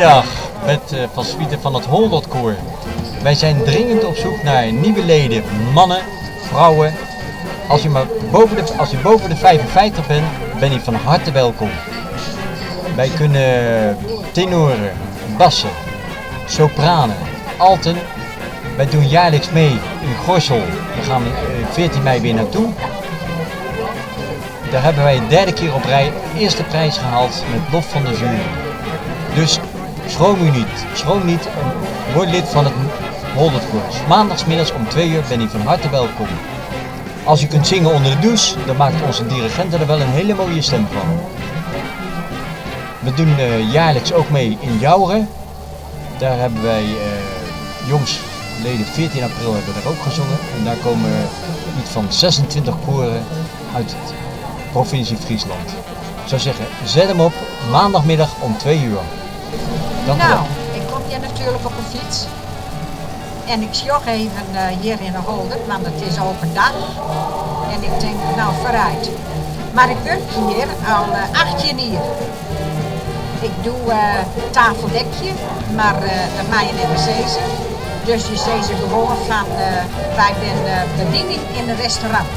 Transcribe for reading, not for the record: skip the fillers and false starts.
Goedemiddag, met Van Swieten van het Holdotkoor. Wij zijn dringend op zoek naar nieuwe leden, mannen, vrouwen. Als je boven de 55 bent, ben je van harte welkom. Wij kunnen tenoren, bassen, sopranen, alten. Wij doen jaarlijks mee in Gorssel. Daar gaan we 14 mei weer naartoe. Daar hebben wij de 3e keer op rij eerste prijs gehaald met lof van de jury. Dus schroom niet en word lid van het Holdotkoor. Maandagsmiddags om 2 uur ben je van harte welkom. Als u kunt zingen onder de douche, dan maakt onze dirigent er wel een hele mooie stem van. We doen jaarlijks ook mee in Jouren. Daar hebben wij jongsleden 14 april hebben we daar ook gezongen. En daar komen iets van 26 koren uit de provincie Friesland. Ik zou zeggen, zet hem op maandagmiddag om 2 uur. Dank u wel. Nou, ik kom hier natuurlijk op een fiets. En ik sjog even hier in de Holdert, want het is open dag. En ik denk, nou vooruit. Maar ik werk hier al 18 jaar. Ik doe tafeldekje, maar de maaien en de zezen. Dus je ziet ze gewoon van, wij zijn bediening in een restaurant.